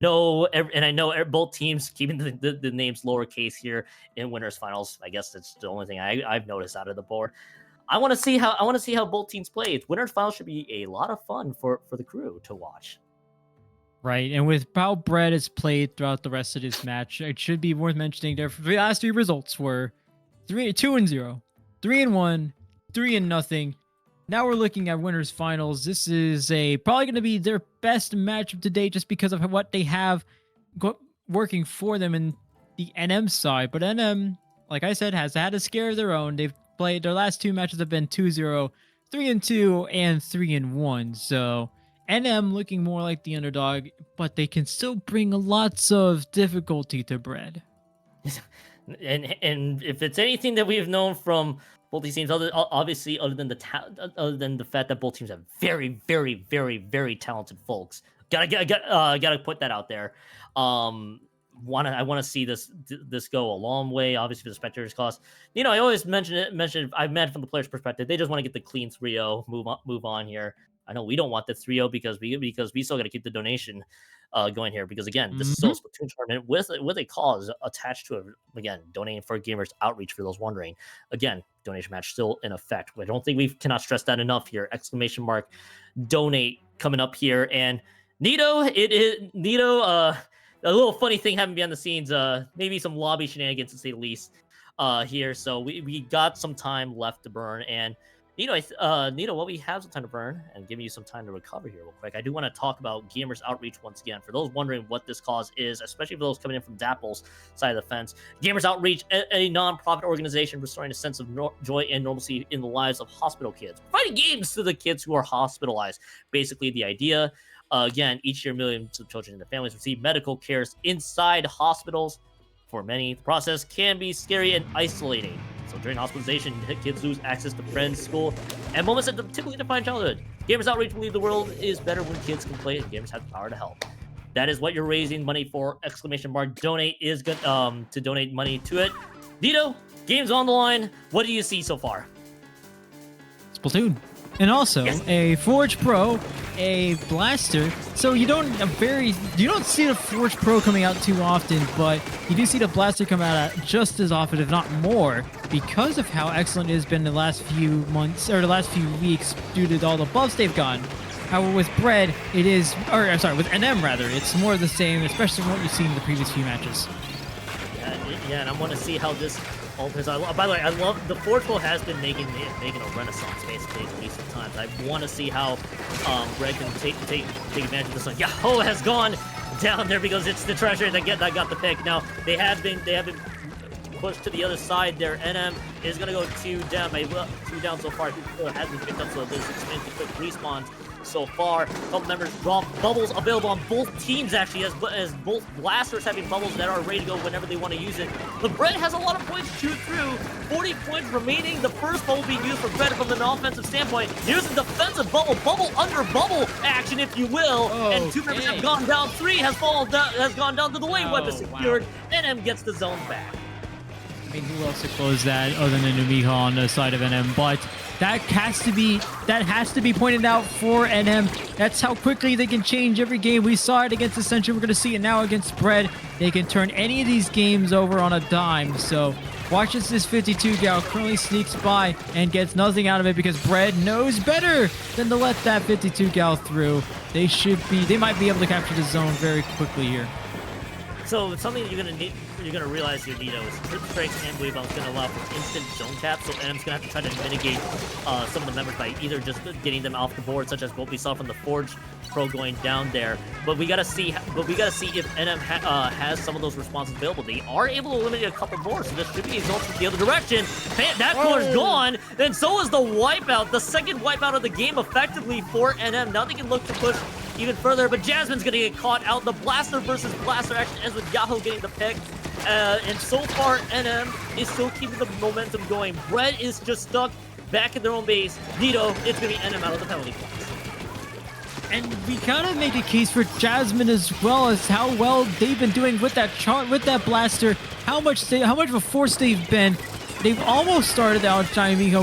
No, and I know both teams keeping the names lowercase here in winners finals. I guess that's the only thing I've noticed out of the board. I want to see how both teams play. Winners finals should be a lot of fun for the crew to watch. Right, and with how Brett is played throughout the rest of this match, it should be worth mentioning their last three results were 2-0, 3-1, 3-0. Now we're looking at winners finals. This is probably going to be their best matchup to date, just because of what they have working for them in the NM side. But NM, like I said, has had a scare of their own. They've played their last two matches have been 2-0, 3-2, and 3-1. So NM looking more like the underdog, but they can still bring lots of difficulty to Bread. And if it's anything that we have known from both these teams, obviously other than the fact that both teams have very, very, very, very talented folks, gotta put that out there. I want to see this go a long way. Obviously, for the spectators' cost, I always mention I've meant from the player's perspective, they just want to get the clean 3-0, move on here. I know we don't want the 3-0 because we still got to keep the donation going here, because again, this is still a Splatoon tournament with a cause attached to it. Again, donating for Gamers Outreach, for those wondering. Again, donation match still in effect. I don't think we cannot stress that enough here. Exclamation mark donate coming up here. And Nito, a little funny thing happened behind the scenes. Maybe some lobby shenanigans to say the least here. So we got some time left to burn, and Nito, while we have some time to burn and giving you some time to recover here real quick, I do want to talk about Gamers Outreach once again. For those wondering what this cause is, especially for those coming in from Dapple's side of the fence, Gamers Outreach, a non-profit organization restoring a sense of joy and normalcy in the lives of hospital kids, providing games to the kids who are hospitalized. Basically, the idea, again, each year millions of children and their families receive medical cares inside hospitals. For many, the process can be scary and isolating. So during hospitalization, kids lose access to friends, school, and moments that typically define childhood. Gamers Outreach believe the world is better when kids can play, and gamers have the power to help. That is what you're raising money for. Exclamation mark donate is good to donate money to it. Nito, game's on the line. What do you see so far? Splatoon. And also a Forge Pro, a blaster. So you don't see the Forge Pro coming out too often, but you do see the blaster come out just as often, if not more, because of how excellent it has been the last few months, or the last few weeks, due to all the buffs they've gotten. However, with Bread, with NM rather, it's more of the same, especially from what you've seen in the previous few matches. Yeah, and I want to see how this alters. By the way, I love the Forge Pro has been making a renaissance basically in recent times. I want to see how Red can take advantage of this one. Yahoo has gone down there because it's the treasure that got the pick. Now they have been pushed to the other side there. NM is gonna go 2 down. 2 down so far. 2 has been picked up, so there's extremely quick respawns so far. Couple members drop bubbles available on both teams, actually, as both blasters having bubbles that are ready to go whenever they want to use it. The Bread has a lot of points to shoot through. 40 points remaining. The first bubble being used for Bread from an offensive standpoint. Here's a defensive bubble under bubble action, if you will. And 2 members have gone down. 3 has gone down to the lane. Weapon secured. NM gets the zone back. I mean, who else to close that other than Numiha on the side of NM? But that has to be pointed out for NM. That's how quickly they can change every game. We saw it against Ascension. We're going to see it now against Bread. They can turn any of these games over on a dime. So watch as this 52 gal currently sneaks by and gets nothing out of it, because Bread knows better than to let that 52 gal through. They might be able to capture the zone very quickly here. So something that you're gonna realize here, Nito, is Trip Strikes and Wave Bombs gonna allow for instant zone cap, so NM's gonna have to try to mitigate some of the members by either just getting them off the board, such as what we saw from the Forge Pro going down there. But we gotta see if NM has some of those responses available. They are able to eliminate a couple more, so this should be a zone from the other direction. That corner's gone, and so is the wipeout, the second wipeout of the game effectively for NM. Now they can look to push even further, but Jasmine's gonna get caught out. The blaster versus blaster action ends with Yahoo getting the pick. And so far, NM is still keeping the momentum going. Bread is just stuck back in their own base. Nito, it's gonna be NM out of the penalty box. And we kind of make a case for Jasmine as well, as how well they've been doing with that blaster, how much of a force they've been. They've almost started out Jaimiho,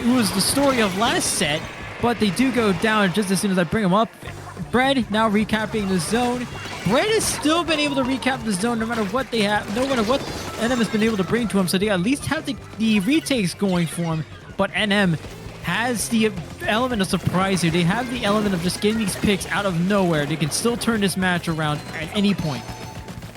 who was the story of last set, but they do go down just as soon as I bring them up. Bread now recapping the zone. Bread has still been able to recap the zone no matter what they have, no matter what NM has been able to bring to him. So they at least have the retakes going for him. But NM has the element of surprise here. They have the element of just getting these picks out of nowhere. They can still turn this match around at any point.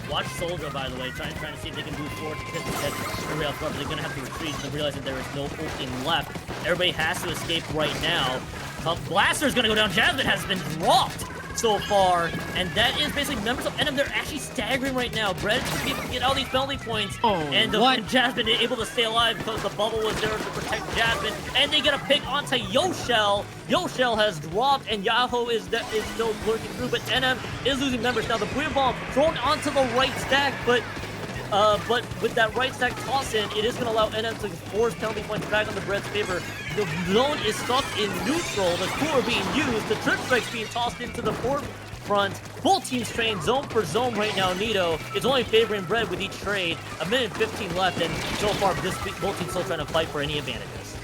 Watch Soldier, by the way, trying to see if they can move forward to everybody else left. They're going to have to retreat and realize that there is no opening left. Everybody has to escape right now. Blaster's going to go down. Jasmine has been dropped so far, and that is basically members of NM. They're actually staggering right now. Bread should be able to get all these penalty points, and Jasmine is able to stay alive because the bubble was there to protect Jasmine, and they get a pick onto Yoshell. Yoshell has dropped, and Yahoo is still lurking through, but NM is losing members. Now the Booyah Bomb thrown onto the right stack, but with that right stack toss in, it is going to allow NM to force penalty points back on the Bread's favor. The zone is stuck in neutral. The coup are being used. The trip strike's being tossed into the forefront. Both teams train zone for zone right now. Nito is only favoring Bread with each trade. A minute and 15 left, and so far, both teams still trying to fight for any advantages.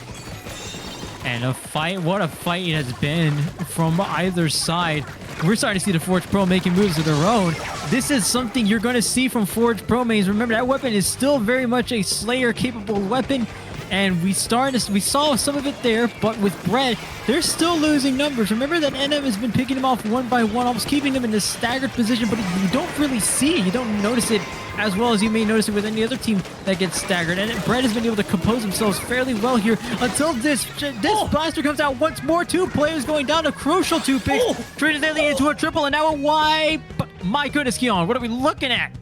And a fight, what a fight it has been from either side. We're starting to see the Forge Pro making moves of their own. This is something you're going to see from Forge Pro mains. Remember, that weapon is still very much a Slayer-capable weapon, and we saw some of it there, but with Bread, they're still losing numbers. Remember that NM has been picking them off one by one, almost keeping them in this staggered position, but you don't really see it. You don't notice it as well as you may notice it with any other team that gets staggered. And Bread has been able to compose themselves fairly well here until this blaster comes out once more. 2 players going down, a crucial 2 picks. Translating into a triple and now a wipe. My goodness, Keon, what are we looking at?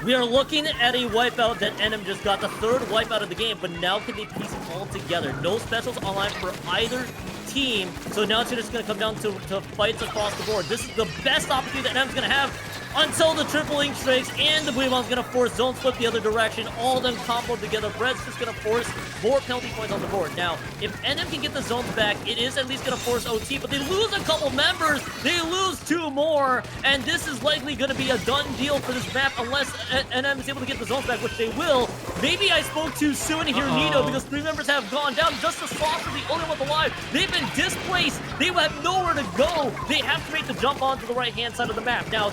We are looking at a wipeout that NM just got, the 3rd wipeout of the game, but now can they piece it all together? No specials online for either team, so now it's just going to come down to fights across the board. This is the best opportunity that NM's going to have until the triple ink strikes, and the Booyah Bomb's going to force zone flip the other direction. All of them comboed together. Bread's just going to force more penalty points on the board. Now, if NM can get the zones back, it is at least going to force OT, but they lose a couple members. They lose 2 more, and this is likely going to be a done deal for this map unless NM is able to get the zones back, which they will. Maybe I spoke too soon here, Nito, because 3 members have gone down. Just the Saucer, the only one alive. They've been displaced. They have nowhere to go. They have to make the jump onto the right-hand side of the map. Now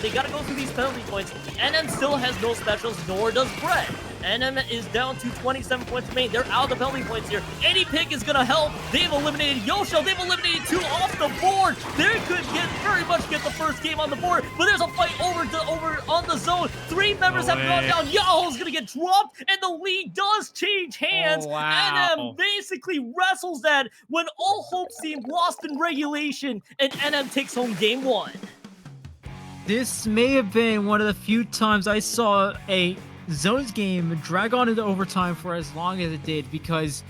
they got to go through these penalty points. NM still has no specials, nor does Bread. NM is down to 27 points remaining. They're out of the penalty points here. Any pick is going to help. They've eliminated Yoshell. They've eliminated 2 off the board. They could very much get the first game on the board, but there's a fight over on the zone. 3 members have gone down. Yahoo's going to get dropped, and the lead does change hands. NM basically wrestles that when all hope seemed lost in regulation, and NM takes home game 1. This may have been one of the few times I saw a Zones game drag on into overtime for as long as it did, because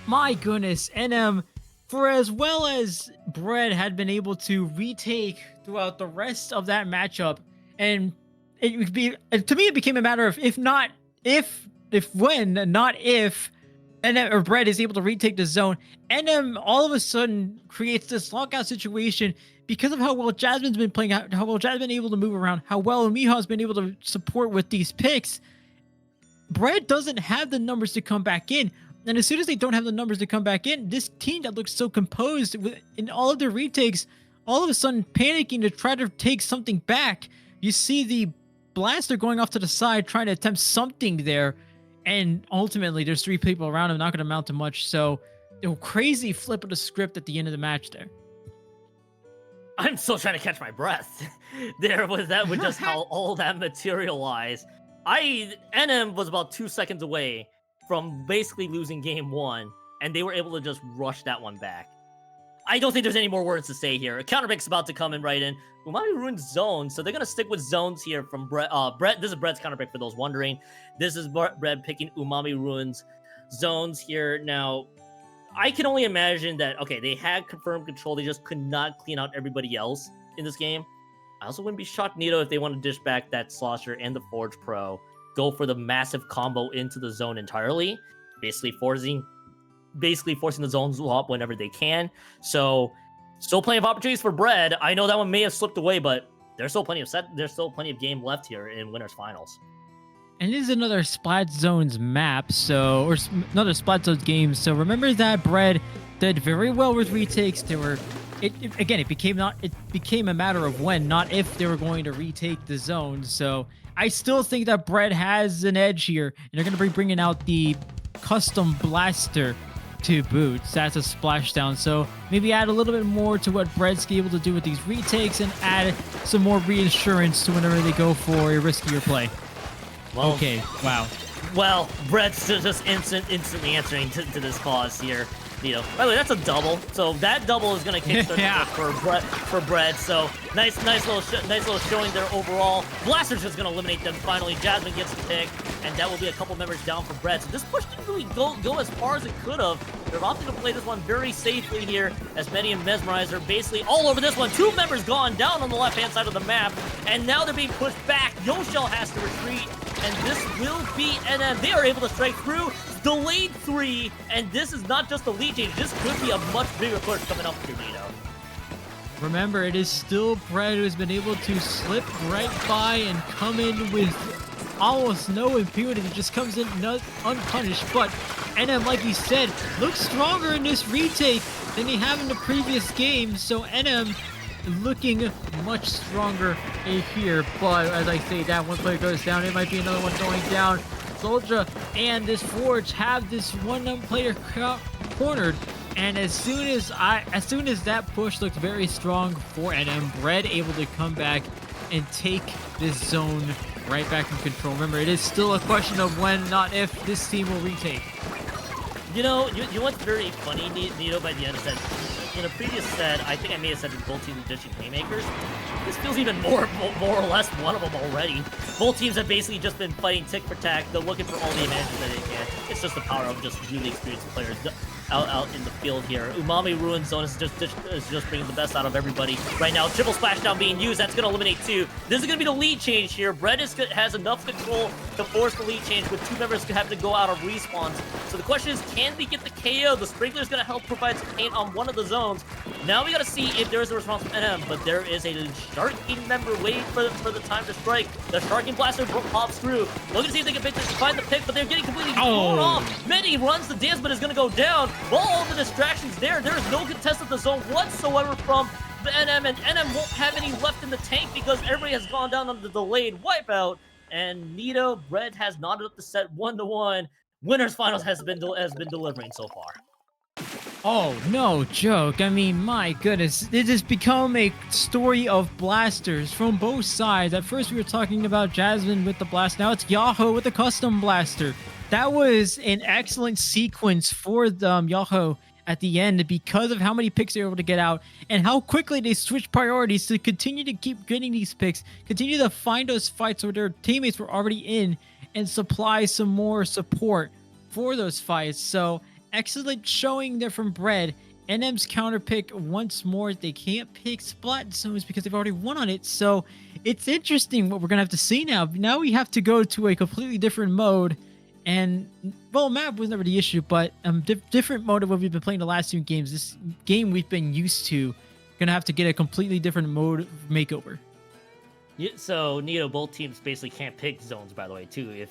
my goodness, NM, for as well as Bread had been able to retake throughout the rest of that matchup, and it would be, to me, it became a matter of not if NM or Bread is able to retake the zone. NM all of a sudden creates this lockout situation because of how well Jasmine's been playing, how well Jasmine's been able to move around, how well Miha's been able to support with these picks. Bread doesn't have the numbers to come back in. And as soon as they don't have the numbers to come back in, this team that looks so composed in all of their retakes, all of a sudden panicking to try to take something back. You see the blaster going off to the side, trying to attempt something there. And ultimately, there's 3 people around him, not going to amount to much. So, a crazy flip of the script at the end of the match there. I'm still trying to catch my breath. There was that with just how all that materialized. NM was about 2 seconds away from basically losing game 1, and they were able to just rush that one back. I don't think there's any more words to say here. A counterpick's about to come in right in. Umami ruins zones, so they're going to stick with zones here from Bread. This is Bread's counterpick for those wondering. This is Bread picking Umami ruins zones here. Now, I can only imagine that, okay, they had confirmed control. They just could not clean out everybody else in this game. I also wouldn't be shocked, Nito, if they want to dish back that Slosher and the Forge Pro, go for the massive combo into the zone entirely, basically forcing the zone swap whenever they can. So, still plenty of opportunities for Bread. I know that one may have slipped away, but there's still plenty of game left here in winners finals. And this is another Splat Zones map, or another Splat Zones game. So remember that Bread did very well with retakes. They were again, it became a matter of when, not if they were going to retake the zone. So I still think that Bread has an edge here, and they're going to be bringing out the custom blaster to boot. So that's a splashdown. So maybe add a little bit more to what Bread's able to do with these retakes, and add some more reinsurance to whenever they go for a riskier play. Well, okay, wow. Well, Brett's just instantly answering to this cause here. By the way, that's a double. So that double is going to kickstart Yeah. for Brett. So nice little showing there overall. Blaster's just going to eliminate them finally. Jasmine gets the pick, and that will be a couple members down for Brett. So this push didn't really go as far as it could have. They're opting to play this one very safely here, as Benny and Mesmerize are basically all over this one. 2 members gone down on the left-hand side of the map, and now they're being pushed back. Yoshell has to retreat, and this will be NM. They are able to strike through. Delayed 3, and this is not just a lead change. This could be a much bigger push coming up for Nito. Remember, it is still Bread who's been able to slip right by and come in with almost no impunity. Just comes in unpunished. But NM, like he said, looks stronger in this retake than he have in the previous game. So NM looking much stronger here. But as I say, that one player goes down. It might be another one going down. Soldier and this Forge have this one player cornered, and as soon as that push looked very strong for NM, Bread able to come back and take this zone right back in control. Remember, it is still a question of when, not if, this team will retake. You know what's very funny, Nito, by the end is that in a previous set, I think I may have said that both teams are ditching playmakers. This feels even more or less one of them already. Both teams have basically just been fighting tick for tack. They're looking for all the advantages that they can. It's just the power of just really experienced players out in the field here. Umami Ruin Zone is just bringing the best out of everybody right now. Triple splashdown being used. That's going to eliminate 2. This is going to be the lead change here. Brett has enough control to force the lead change, with 2 members have to go out of respawns. So the question is, can we get the KO? The Sprinkler is going to help provide some paint on one of the zones. Now we got to see if there is a response from NM, but there is a Sharking member waiting for the time to strike. The Sharking Blaster pops through. Looking to see if they can find the pick, but they're getting completely blown off. Many runs the dance, but is going to go down. All the distractions there is no contest of the zone whatsoever from the NM, and NM won't have any left in the tank because everybody has gone down on the delayed wipeout. And Nito, Brett has knotted up the set 1-1. Winners finals has been delivering so far. Oh, no joke. I mean, my goodness. It has become a story of blasters from both sides. At first, we were talking about Jasmine with the blast. Now it's Yahoo with the custom blaster. That was an excellent sequence for Yahoo at the end, because of how many picks they were able to get out and how quickly they switched priorities to continue to keep getting these picks, continue to find those fights where their teammates were already in, and supply some more support for those fights. So excellent showing there from Bread. NM's counter pick once more. They can't pick Splat zones because they've already won on it. So it's interesting what we're going to have to see now. Now we have to go to a completely different mode. And, well, map was never the issue, but different mode of what we've been playing the last 2 games. This game we've been used to, going to have to get a completely different mode makeover. Yeah, so, Nito, both teams basically can't pick zones, by the way, too, if,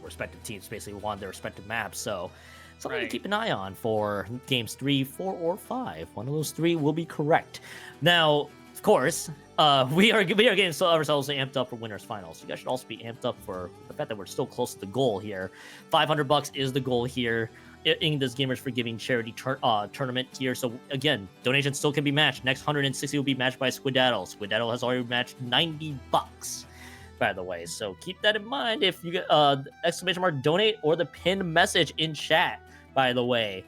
respective teams basically want their respective maps. So, something to keep an eye on for games 3, 4, or 5. One of those 3 will be correct. Now, of course, we are getting ourselves amped up for winners finals. You guys should also be amped up for the fact that we're still close to the goal here. $500 is the goal here in this Gamers for Giving charity tournament here. So again, donations still can be matched. Next 160 will be matched by Squidaddle. Squidaddle has already matched $90, by the way. So keep that in mind if you get exclamation mark donate or the pinned message in chat, by the way,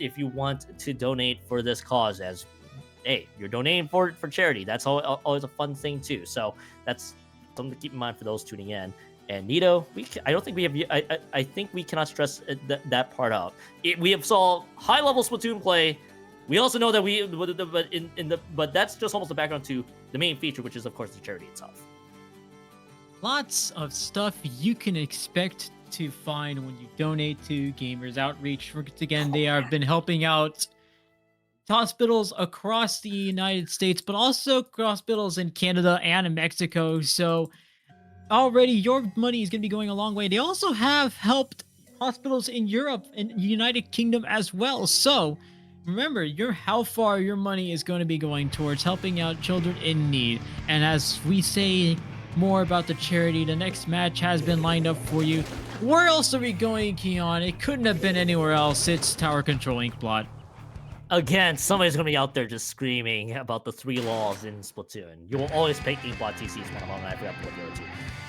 if you want to donate for this cause. As hey, you're donating for charity. That's always a fun thing too. So that's something to keep in mind for those tuning in. And Nito, I don't think we have. I think we cannot stress that part out. We have saw high level Splatoon play. We also know that but that's just almost the background to the main feature, which is of course the charity itself. Lots of stuff you can expect to find when you donate to Gamers Outreach. Once again, they have been helping out hospitals across the United States, but also hospitals in Canada and in Mexico. So already your money is going to be going a long way. They also have helped hospitals in Europe and United Kingdom as well. So remember how far your money is going to be going towards helping out children in need. And as we say more about the charity, the next match has been lined up for you. Where else are we going, Keon? It couldn't have been anywhere else. It's Tower Control Inkblot. Again, somebody's gonna be out there just screaming about the 3 laws in Splatoon. You will always pick Inkblot TC as one of them, and I forgot to put the other 2.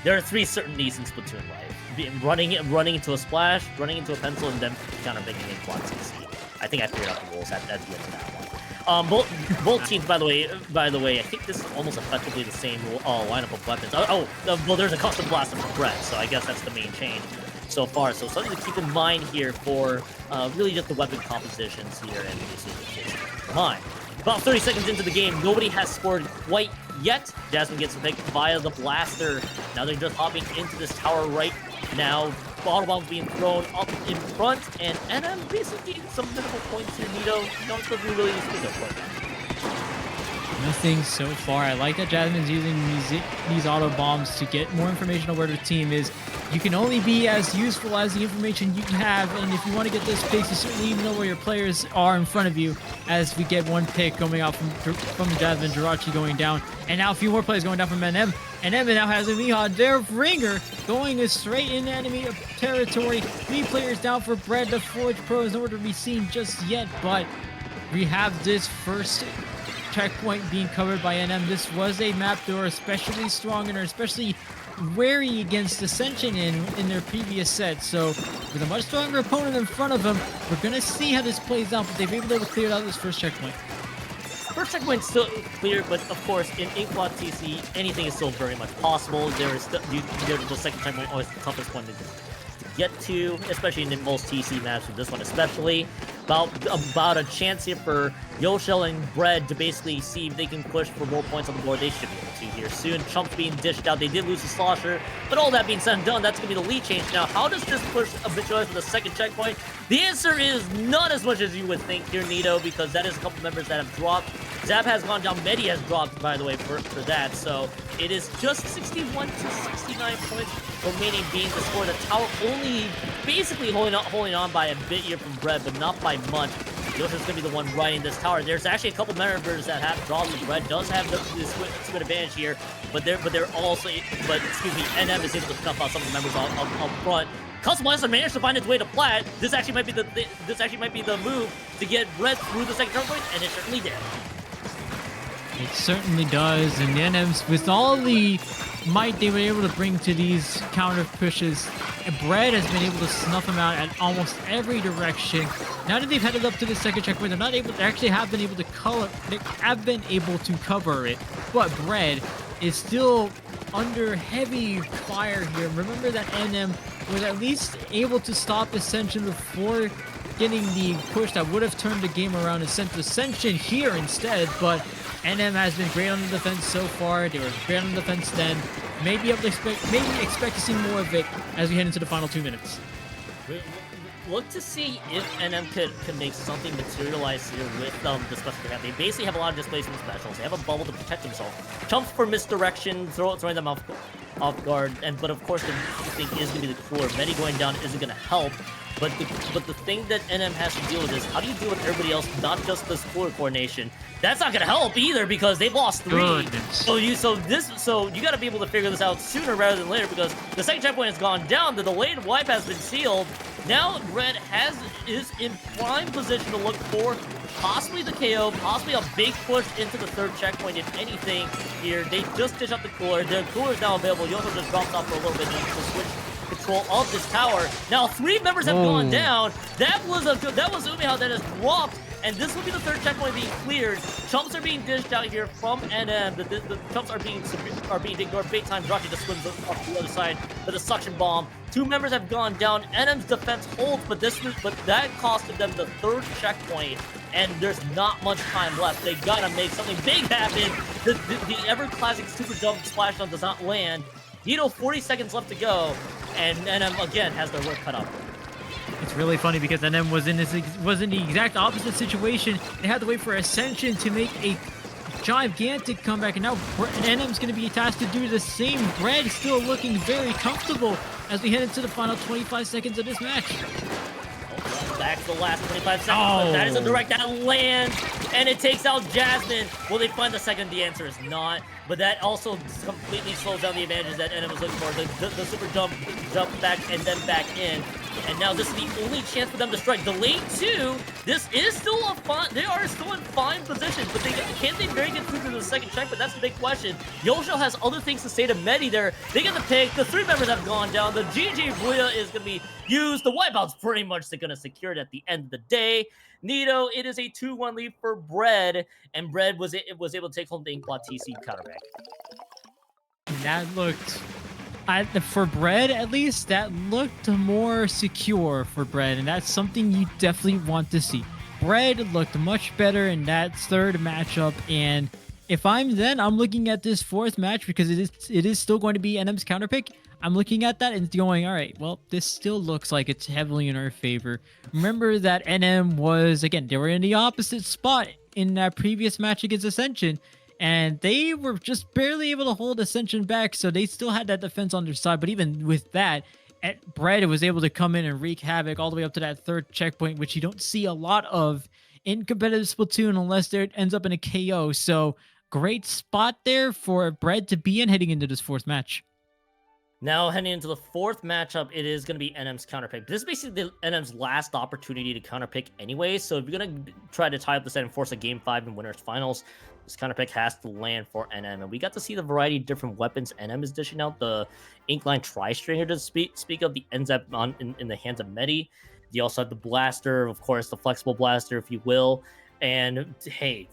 There are 3 certain needs in Splatoon life. Running into a splash, running into a pencil, and then counter picking Inkblot TC. I think I figured out the rules at the end of that one. Both teams, by the way, I think this is almost effectively the same lineup of weapons. Well, there's a custom blaster for Brett, so I guess that's the main change so far. So something to keep in mind here for really just the weapon compositions here and the mind. About 30 seconds into the game, nobody has scored quite yet. Jasmine gets picked via the blaster. Now they're just hopping into this tower right now. Bottle bombs being thrown up in front, and NM basically getting some minimal points here. Nito, don't really speak up for that. Nothing so far. I like that Jasmine's using these auto bombs to get more information on where the team is. You can only be as useful as the information you have, and if you want to get those picks, you certainly need to know where your players are in front of you. As we get one pick coming out from Jasmine, Jirachi going down, and now a few more players going down from NM. And NM now has a Mihawk, their ringer, going straight into enemy territory. 3 players down for Bread. The Forge Pro is nowhere to be seen just yet, but we have this first checkpoint being covered by NM. This was a map they were especially strong in, or especially wary against Ascension in their previous set. So with a much stronger opponent in front of them, we're going to see how this plays out, but they've been able to clear out this first checkpoint. First checkpoint's still clear, but of course, in Inkblot TC, anything is still very much possible. The second checkpoint always the toughest one to get to, especially in most TC maps, with this one especially. About a chance here for Yoshel and Bread to basically see if they can push for more points on the board. They should be able to here soon. Chump's being dished out. They did lose the Slosher, but all that being said and done, that's going to be the lead change. Now, how does this push Habitualize for the second checkpoint? The answer is not as much as you would think here, Nito, because that is a couple members that have dropped. Zap has gone down. Medi has dropped, by the way, for that. So it is just 61 to 69 points remaining being the score. The Tower only basically holding on by a bit here from Bread, but not by much. Yoshi's going to be the one riding this tower. There's actually a couple members that have dropped. Bread does have the split advantage here, but they're also, NM is able to snuff out some of the members up front. Custom Blaster managed to find its way to plat. This actually might be the move to get Bread through the second turn point, and it certainly did. It certainly does, and the NMs, with all the might they were able to bring to these counter pushes, Bread has been able to snuff them out at almost every direction. Now that they've headed up to the second checkpoint, they're not able to actually have been able to cover it, but Bread is still under heavy fire here. Remember that NM was at least able to stop Ascension before getting the push that would have turned the game around and sent Ascension here instead, but NM has been great on the defense so far. They were great on the defense then. Maybe expect to see more of it as we head into the final 2 minutes. Look to see if NM could make something materialize here with the special they have. They basically have a lot of displacement specials. They have a bubble to protect themselves. Chumps for misdirection, throwing them off guard, but of course the thing is going to be the cooler. Medi going down isn't going to help. But the thing that NM has to deal with is how do you deal with everybody else, not just this cooler coordination. That's not gonna help either because they've lost 3. Goodness. So you got to be able to figure this out sooner rather than later because the second checkpoint has gone down. The delayed wipe has been sealed. Now Red is in prime position to look for possibly the KO, possibly a big push into the third checkpoint. If anything, here they just dish up the cooler. The cooler is now available. Yoso just drops off for a little bit to switch control of this tower. Now 3 members have gone down. That was Umihao that has dropped, and this will be the third checkpoint being cleared. Chumps are being dished out here from NM. The chumps are being ignored big time. Jirachi just swims off the other side with a suction bomb. 2 members have gone down. NM's defense holds, but that costed them the third checkpoint, and there's not much time left. They gotta make something big happen. The ever classic super jump splash down does not land. 40 seconds left to go, and NM again has their work cut out. It's really funny because NM was in the exact opposite situation. They had to wait for Ascension to make a gigantic comeback, and now NM's going to be tasked to do the same. Bread still looking very comfortable as we head into the final 25 seconds of this match. back to the last 25 seconds. But that is a direct that lands, and it takes out Jasmine. Will they find the second? The answer is not. But that also completely slows down the advantages that NM was looking for. The super jump back and then back in. And now this is the only chance for them to strike. Delayed 2. This is still a fine. They are still in fine position, but can they very get through to the second check? But that's the big question. Yosho has other things to say to Medi there. They get the pick. The 3 members have gone down. The GG Booyah is going to be used. The wipeout's pretty much going to secure it at the end of the day. Nito, it is a 2-1 lead for Bread, and Bread was able to take home the Inkblot TC counterpick. That looked, for Bread at least, that looked more secure for Bread, and that's something you definitely want to see. Bread looked much better in that third matchup, and if I'm looking at this fourth match because it is still going to be NM's counterpick. I'm looking at that and going, all right, well, this still looks like it's heavily in our favor. Remember that NM was, again, they were in the opposite spot in that previous match against Ascension, and they were just barely able to hold Ascension back, so they still had that defense on their side. But even with that, Bread was able to come in and wreak havoc all the way up to that third checkpoint, which you don't see a lot of in competitive Splatoon unless it ends up in a KO. So great spot there for Bread to be in heading into this fourth match. Now, heading into the fourth matchup, it is going to be NM's counterpick. This is basically the NM's last opportunity to counterpick anyway, so if you're going to try to tie up the set and force a Game 5 in Winners Finals, this counterpick has to land for NM. And we got to see the variety of different weapons NM is dishing out. The Inkling Tri-Stringer to speak of, the ends up in the hands of Medi. You also have the blaster, of course, the flexible blaster, if you will. And hey,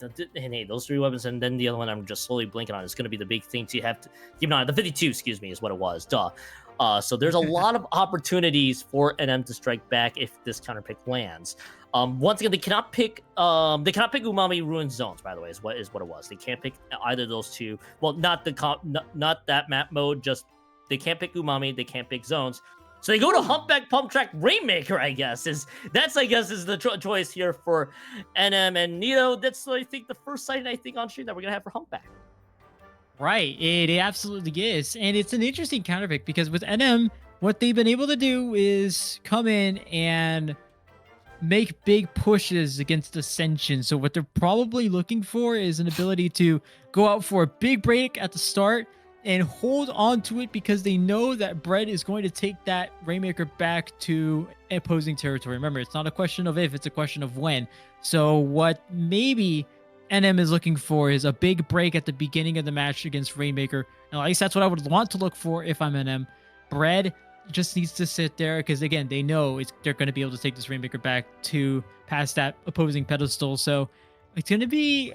those 3 weapons, and then the other one I'm just slowly blinking on is going to be the big thing to have to keep an eye on. The 52, excuse me, is what it was. Duh. So there's a lot of opportunities for NM to strike back if this counterpick lands. Once again, they cannot pick Umami Ruined Zones, by the way, is what it was. They can't pick either of those 2. Well, not that map mode. Just they can't pick Umami. They can't pick Zones. So they go to Humpback Pump Track Rainmaker, I guess. Is the choice here for NM and Nito. That's, I think, the first sighting, on stream that we're going to have for Humpback. Right, it absolutely is. And it's an interesting counterpick because with NM, what they've been able to do is come in and make big pushes against Ascension. So what they're probably looking for is an ability to go out for a big break at the start and hold on to it because they know that Bread is going to take that Rainmaker back to opposing territory. Remember, it's not a question of if, it's a question of when. So what maybe NM is looking for is a big break at the beginning of the match against Rainmaker. And at least that's what I would want to look for if I'm NM. Bread just needs to sit there because, again, they know they're going to be able to take this Rainmaker back to past that opposing pedestal. So it's going to be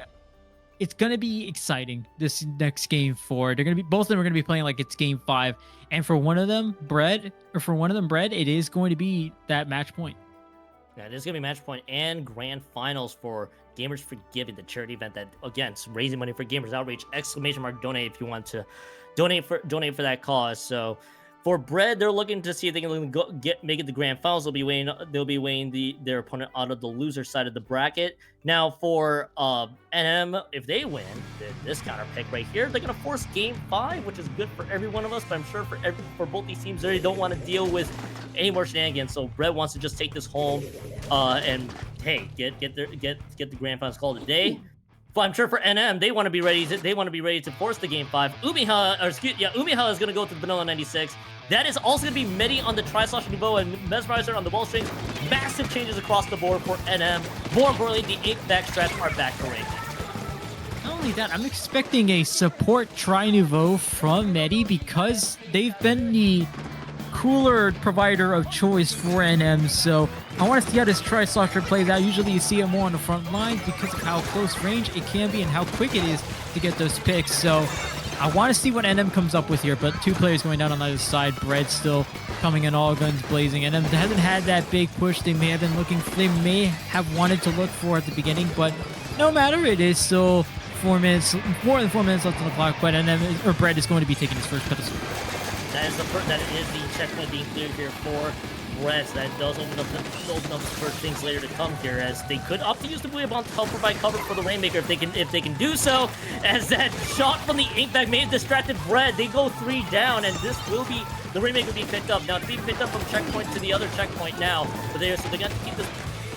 exciting this next game 4. Both of them are going to be playing like it's game 5. And for one of them, Bread, it is going to be that match point. Yeah, it is going to be match point and grand finals for Gamers for Giving, the charity event that, again, is raising money for Gamers Outreach. !donate if you want to donate for that cause. So for Bread, they're looking to see if they can make it to grand finals. They'll be weighing their opponent out of the loser side of the bracket. Now for NM, if they win this counter pick right here, they're gonna force game 5, which is good for every one of us. But I'm sure for both these teams, they don't want to deal with any more shenanigans. So Bread wants to just take this home and hey, get the grand finals called a day. But I'm sure for NM, they want to be ready to force the game 5. Umiha is going to go to the Vanilla 96. That is also going to be Medi on the Tri-Slash-Niveau and Mesmerizer on the ball strings. Massive changes across the board for NM. More importantly, the 8 back strats are back to ranking. Not only that, I'm expecting a support Tri-Nouveau from Medi because they've been the cooler provider of choice for NM. So I want to see how this Tri-Slosher plays out. Usually you see it more on the front lines because of how close range it can be and how quick it is to get those picks. So I want to see what NM comes up with here, but 2 players going down on either side. Bread still coming in all guns blazing. NM hasn't had that big push they may have wanted to look for at the beginning, but no matter, it is still more than 4 minutes left on the clock, but Bread is going to be taking his first pedestal. That is the checkpoint being cleared here for Brett, so that does open up for things later to come here, as they could opt to use the Booyah Bomb to help provide cover for the Rainmaker if they can do so. As that shot from the Ink Bag may have distracted Brett, they go 3 down, and this will be the Rainmaker being picked up. Now it's being picked up from checkpoint to the other checkpoint now, but they got to keep this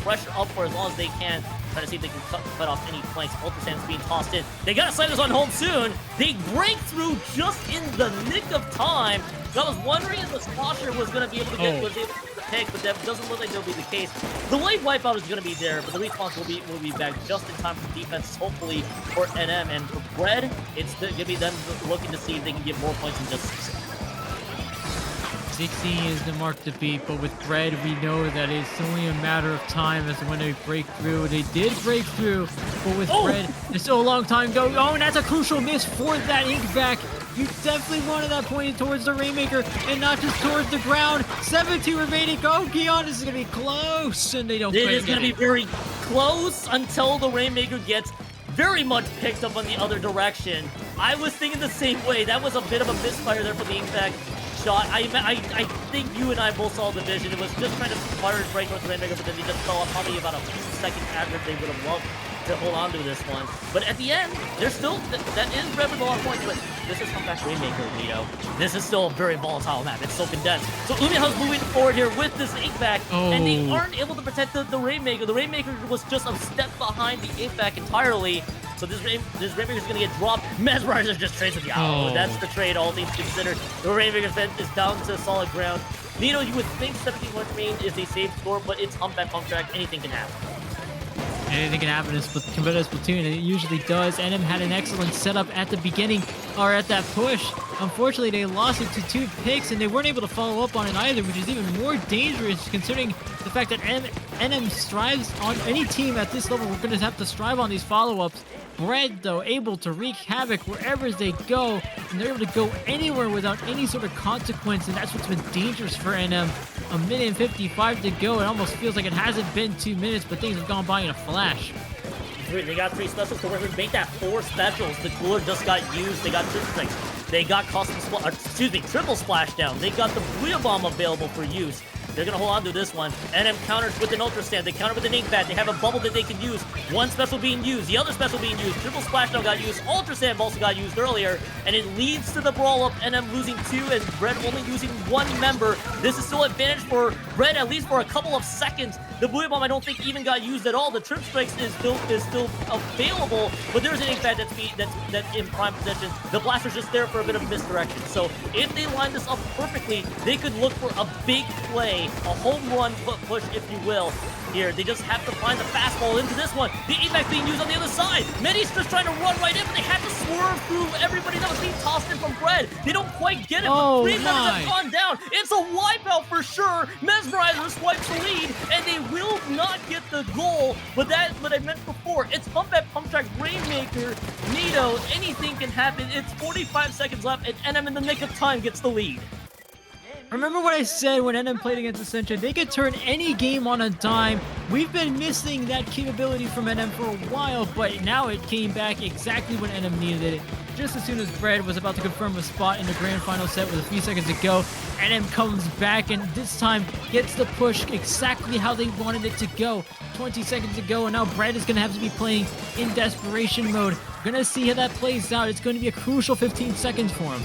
pressure up for as long as they can. Trying to see if they can cut off any flanks. Ultra Sand's being tossed in. They got to slide this on home soon. They break through just in the nick of time. I was wondering if the Slosher was going to be able to get the pick, but that doesn't look like that'll be the case. The late wipeout is going to be there, but the response will be back just in time for defense, hopefully for NM. And for Bread, it's going to be them looking to see if they can get more points in just 6. 16 is the mark to beat, but with Bread, we know that it's only a matter of time as to when they break through. They did break through, but with Bread, there's still a long time to go. Oh, and that's a crucial miss for that Ink back. You definitely wanted that pointed towards the Rainmaker and not just towards the ground. 7-2 remaining. Go, Gion. This is going to be close, and they don't quite get it. It is going to be very close until the Rainmaker gets very much picked up on the other direction. I was thinking the same way. That was a bit of a misfire there for the Ink back shot. I think you and I both saw the vision. It was just trying to fire and break towards the Rainmaker, but then he just fell off probably about a few seconds after they would have loved to hold on to this one. But at the end, there's still, that is Red with a lot of points, but this is comeback Rainmaker, Nito. This is still a very volatile map. It's so condensed. So Umiha's moving forward here with this Ink back, and they aren't able to protect the Rainmaker. The Rainmaker was just a step behind the Ink back entirely. So this Rainmaker is going to get dropped. Mesmerizer just trades with the Owl. That's the trade, all things considered. The Rainmaker is down to solid ground. Nito, you would think 17 points remain is a safe score, but it's humpback pump track. Anything can happen. Anything can happen in competitive Splatoon, and it usually does. NM had an excellent setup at the beginning, or at that push. Unfortunately, they lost it to 2 picks, and they weren't able to follow up on it either, which is even more dangerous considering the fact that NM strives on any team at this level. We're going to have to strive on these follow-ups. Bread, though, able to wreak havoc wherever they go, and they're able to go anywhere without any sort of consequence, and that's what's been dangerous for NM. A minute and 55 to go. It almost feels like it hasn't been 2 minutes, but things have gone by in a flash. They got 3 specials to work with. Make that 4 specials. The cooler just got used. They got They got triple splashdown. They got the Booyah Bomb available for use. They're going to hold on to this one. NM counters with an Ultra Stand. They counter with an Ink Bat. They have a bubble that they can use. One special being used. The other special being used. Triple Splashdown got used. Ultra Stand also got used earlier. And it leads to the brawl up. NM losing 2 and Red only using 1 member. This is still advantage for Red, at least for a couple of seconds. The Booyah Bomb I don't think even got used at all. The Trip Strikes is still available. But there's an Ink Bat that's in prime position. The Blaster's just there for a bit of misdirection. So if they line this up perfectly, they could look for a big play. A home run push, if you will, here. They just have to find the fastball into this one. The E-Back being used on the other side. Medi's just trying to run right in, but they had to swerve through everybody that was being tossed in from Bread. They don't quite get it, but 3 members have gone down. It's a wipeout for sure. Mesmerizer swipes the lead, and they will not get the goal. But that's what I meant before. It's humpback pump track Rainmaker. Nito, anything can happen. It's 45 seconds left, and NM in the nick of time gets the lead. Remember what I said when NM played against Ascension? They could turn any game on a dime. We've been missing that capability from NM for a while, but now it came back exactly when NM needed it. Just as soon as Bread was about to confirm a spot in the grand final set with a few seconds to go, NM comes back and this time gets the push exactly how they wanted it to go. 20 seconds to go, and now Bread is going to have to be playing in desperation mode. We're going to see how that plays out. It's going to be a crucial 15 seconds for him.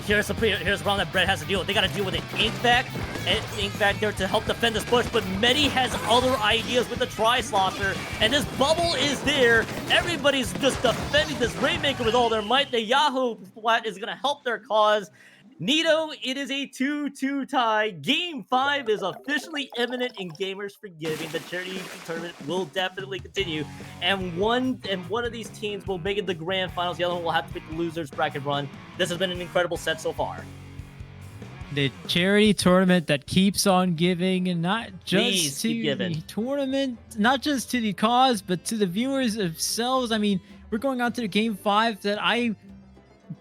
Here's the problem that Brett has to deal with. They got to deal with an Ink back there to help defend this push, but Medi has other ideas with the Tri-Slosher, and this bubble is there. Everybody's just defending this Rainmaker with all their might. The Yahoo Splat is going to help their cause. Nito, it is a 2-2 tie. Game 5 is officially imminent in Gamers for Giving. The charity tournament will definitely continue, and one of these teams will make it the grand finals. The other one will have to pick the losers bracket run. This has been an incredible set so far. The charity tournament that keeps on giving, and not just to the tournament, not just to the cause, but to the viewers themselves. I mean, we're going on to the Game 5 that I,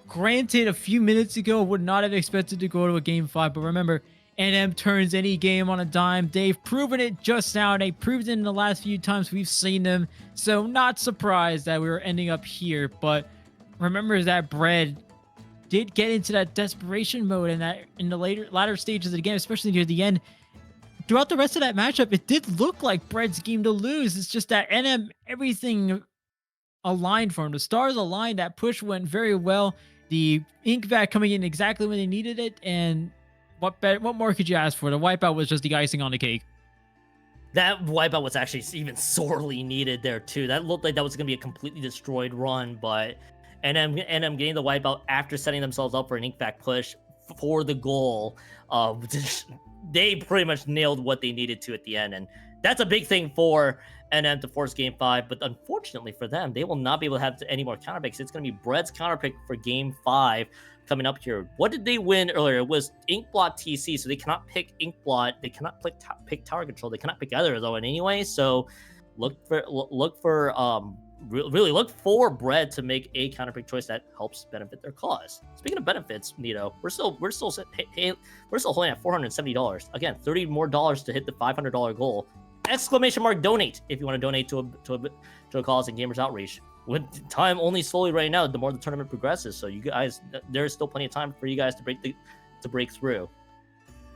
granted, a few minutes ago would not have expected to go to a Game 5, but remember, NM turns any game on a dime. They've proven it just now. They proved it in the last few times we've seen them, so not surprised that we were ending up here. But remember that Bread did get into that desperation mode in the latter stages of the game, especially near the end. throughout the rest of that matchup, it did look like Bread's game to lose. It's just that NM, everything aligned for him. The stars aligned. That push went very well. The ink vac coming in exactly when they needed it. And what more could you ask for? The wipeout was just the icing on the cake. That wipeout was actually even sorely needed there too. That looked like that was going to be a completely destroyed run, but NM getting the wipeout after setting themselves up for an ink vac push for the goal. They pretty much nailed what they needed to at the end, and that's a big thing for NM to force Game 5. But unfortunately for them, they will not be able to have any more counter picks. It's going to be Bread's counter pick for Game 5 coming up here. What did they win earlier? It was Inkblot TC, so they cannot pick Inkblot. They cannot pick Tower Control. They cannot pick either of those anyway. So look for Bread to make a counter pick choice that helps benefit their cause. Speaking of benefits, Nito, we're still holding at $470. Again, $30 more to hit the $500 goal. Exclamation mark donate if you want to donate to a cause and Gamers Outreach. With time only slowly right now, the more the tournament progresses. So you guys, there's still plenty of time for you guys to break through.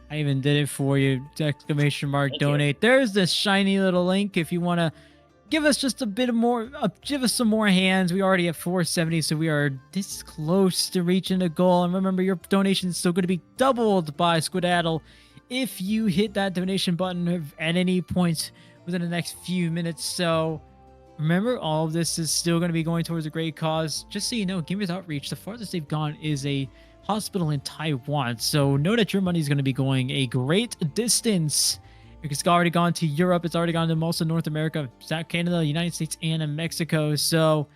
I even did it for you. Exclamation mark Thank donate. you. There's this shiny little link if you want to give us just a bit more, give us some more hands. We already have 470, so we are this close to reaching the goal. And remember, your donation is still going to be doubled by Squadaddle if you hit that donation button at any point within the next few minutes. So remember, all of this is still going to be going towards a great cause. Just so you know, Gamers Outreach, the farthest they've gone is a hospital in Taiwan. So know that your money is going to be going a great distance. It's already gone to Europe. It's already gone to most of North America, South Canada, United States, and Mexico. So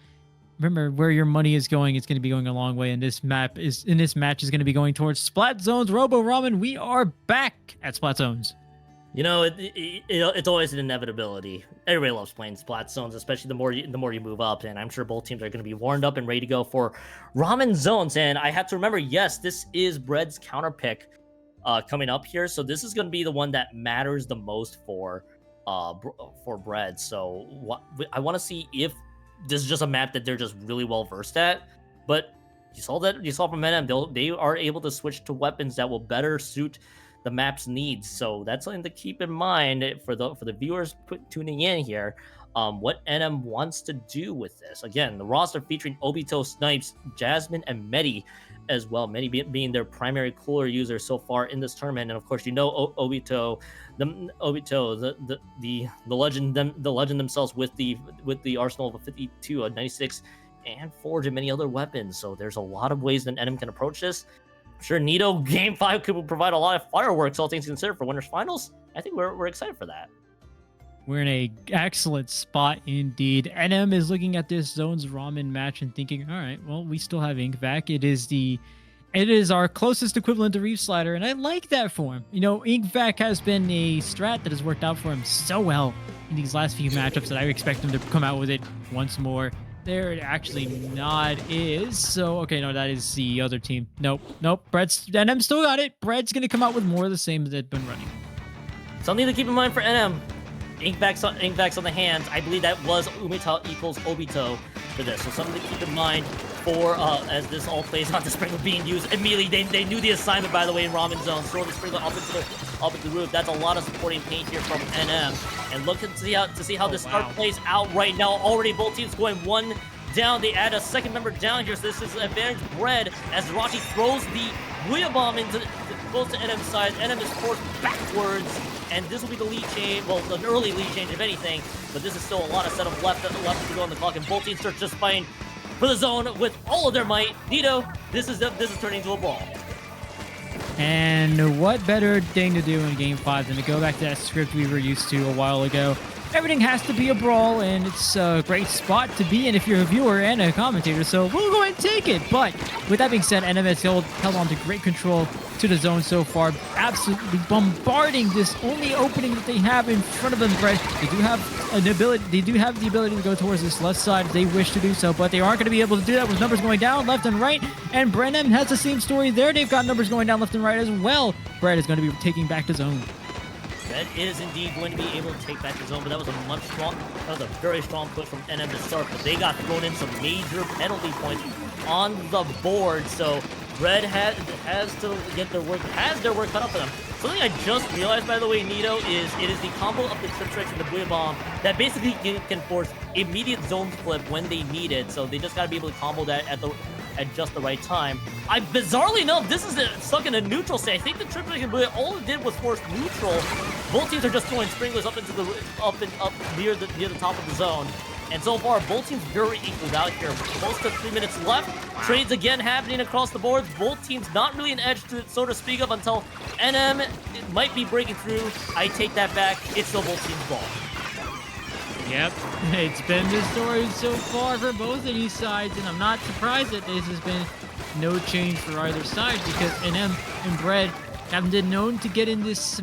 remember, where your money is going, it's going to be going a long way. And this match is going to be going towards Splat Zones. Robo Ramen, we are back at Splat Zones. You know, it's always an inevitability. Everybody loves playing Splat Zones, especially the more you move up. And I'm sure both teams are going to be warmed up and ready to go for Ramen Zones. And I have to remember, yes, this is Bread's counter pick coming up here. So this is going to be the one that matters the most for Bread. So I want to see if this is just a map that they're just really well versed at. But you saw from NM, they are able to switch to weapons that will better suit the map's needs. So that's something to keep in mind for the viewers tuning in here. What NM wants to do with this. Again, the roster featuring Obito, Snipes, Jasmine, and Medi as well. Medi being their primary cooler user so far in this tournament. And of course, you know Obito, the legend themselves with the arsenal of a 52, a 96, and Forge, and many other weapons. So there's a lot of ways that NM can approach this. I'm sure Nito Game 5 could provide a lot of fireworks, all things considered, for Winners Finals. I think we're excited for that. We're in a excellent spot indeed. NM is looking at this Zones Ramen match and thinking, all right, well, we still have Ink Vac. It is our closest equivalent to Reef Slider, and I like that for him. You know, Ink Vac has been a strat that has worked out for him so well in these last few matchups that I expect him to come out with it once more. There it actually not is. So, okay, no, that is the other team. Nope. NM still got it. Bread's going to come out with more of the same that they've been running. Something to keep in mind for NM. Ink Vacs on the hands. I believe that was Umita equals Obito for this. So something to keep in mind for as this all plays on. The sprinkler being used immediately. They knew the assignment, by the way, in Ramen Zone. Throw the sprinkler up into the roof. That's a lot of supporting paint here from NM. And look to see how this start plays out right now. Already both teams going one down. They add a second member down here. So this is advantage Bread as Rachi throws the Booyah Bomb close to NM's side. NM is forced backwards. And this will be the lead change, well, an early lead change if anything, but this is still a lot of setup left to go on the clock, and both teams start just fighting for the zone with all of their might. Nito, this is turning into a brawl. And what better thing to do in Game 5 than to go back to that script we were used to a while ago. Everything has to be a brawl, and it's a great spot to be in if you're a viewer and a commentator, so we'll go ahead and take it. But with that being said, NM has held on to great control to the zone so far, absolutely bombarding this only opening that they have in front of them. They do have the ability to go towards this left side if they wish to do so, but they aren't going to be able to do that with numbers going down left and right. And NM has the same story there. They've got numbers going down left and right as well. Bread is going to be taking back the zone. That is indeed going to be able to take back the zone, but that was a very strong push from NM to start, but they got thrown in some major penalty points on the board. So Red has to get their work cut out for them. Something I just realized, by the way, Nito, is it is the combo of the trip strikes and the Booyah Bomb that basically can force immediate zone flip when they need it. So they just gotta be able to combo that at just the right time. Bizarrely enough, this is stuck in a neutral state. I think the trip strike and Booyah all it did was force neutral. Both teams are just throwing sprinklers up into the up near the top of the zone. And so far, both teams very equaled out here. Close to 3 minutes left. Trades again happening across the board. Both teams not really an edge to sort of speak of until NM might be breaking through. I take that back. It's still both teams' ball. Yep, it's been the story so far for both of these sides, and I'm not surprised that this has been no change for either side because NM and Bread have been known to get in this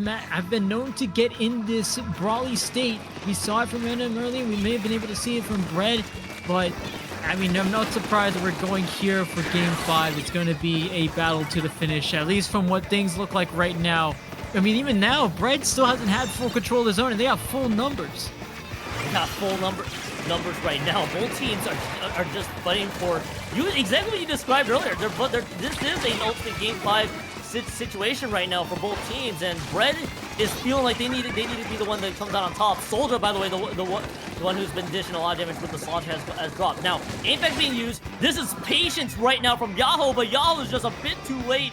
brawly state. We saw it from NM earlier. We may have been able to see it from Bread, but I mean, I'm not surprised that we're going here for Game 5. It's going to be a battle to the finish, at least from what things look like right now. I mean, even now, Bread still hasn't had full control of the zone, and they have full numbers. They got full numbers right now. Both teams are just fighting for exactly what you described earlier. This is an ultimate Game 5 situation right now for both teams, and Bread is feeling like they need to be the one that comes out on top. Soldier, by the way, the one who's been dishing a lot of damage with the slot has dropped. Now, Apex being used. This is patience right now from Yahoo, but Yahoo is just a bit too late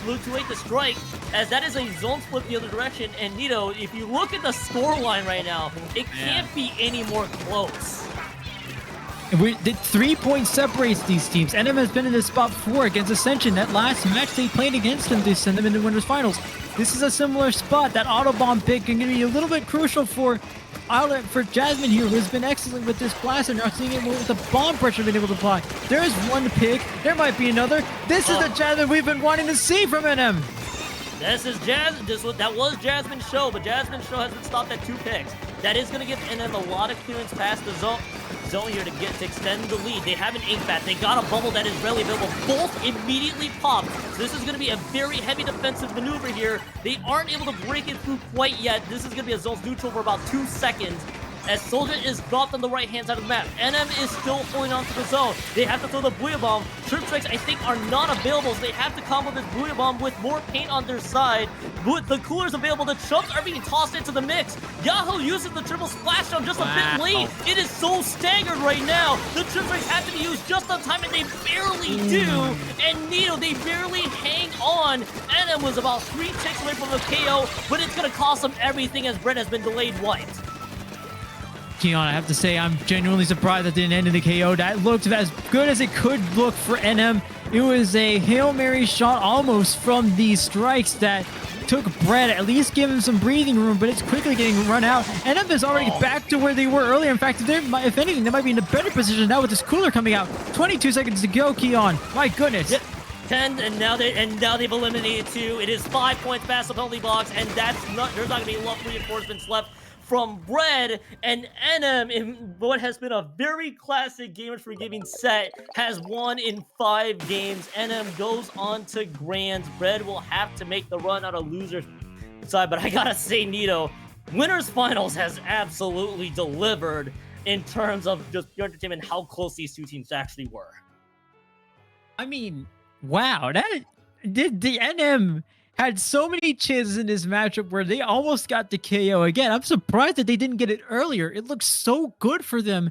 to strike, as that is a zone split the other direction. And Nito, if you look at the score line right now, it can't be any more close. The 3 points separates these teams. NM has been in this spot before against Ascension. That last match they played against them to send them into Winners Finals. This is a similar spot. That Autobomb pick can be a little bit crucial for Jasmine here, who has been excellent with this blast, and now seeing it with the bomb pressure being able to apply. There's one pick. There might be another. This is the Jasmine we've been wanting to see from NM. That was Jasmine's show, but Jasmine's show has been stopped at 2 picks. That is going to give NM a lot of clearance past the zone here to extend the lead. They have an ink bat. They got a bubble that is readily available. Both immediately popped. So this is going to be a very heavy defensive maneuver here. They aren't able to break it through quite yet. This is going to be a zones neutral for about 2 seconds. As Soldier is dropped on the right-hand side of the map. NM is still holding on to the zone. They have to throw the Booyah Bomb. Trip strikes, I think, are not available, so they have to combo this Booyah Bomb with more paint on their side. The coolers available, the chumps are being tossed into the mix. Yahoo uses the triple splash jump just a bit late. It is so staggered right now. The trip strikes have to be used just on time, and they barely do. And Nito, they barely hang on. NM was about 3 ticks away from the KO, but it's going to cost them everything as Brett has been delayed wiped. Keon, I have to say, I'm genuinely surprised that didn't end in the KO. That looked as good as it could look for NM. It was a Hail Mary shot almost from these strikes that took Brett, at least give him some breathing room, but it's quickly getting run out. NM is already back to where they were earlier. In fact, if anything, they might be in a better position now with this cooler coming out. 22 seconds to go, Keon. My goodness. Yep. 10, and now they've eliminated 2. It is 5 points past the penalty box, and there's not going to be enough reinforcements left from Bread. And NM, in what has been a very classic Gamers for Giving set, has won in 5 games. NM goes on to Grands. Bread will have to make the run out of losers side, but I gotta say, Nito, Winners Finals has absolutely delivered in terms of just pure entertainment, how close these 2 teams actually were. I mean, wow, that did the NM had so many chances in this matchup where they almost got the KO again. I'm surprised that they didn't get it earlier. It looks so good for them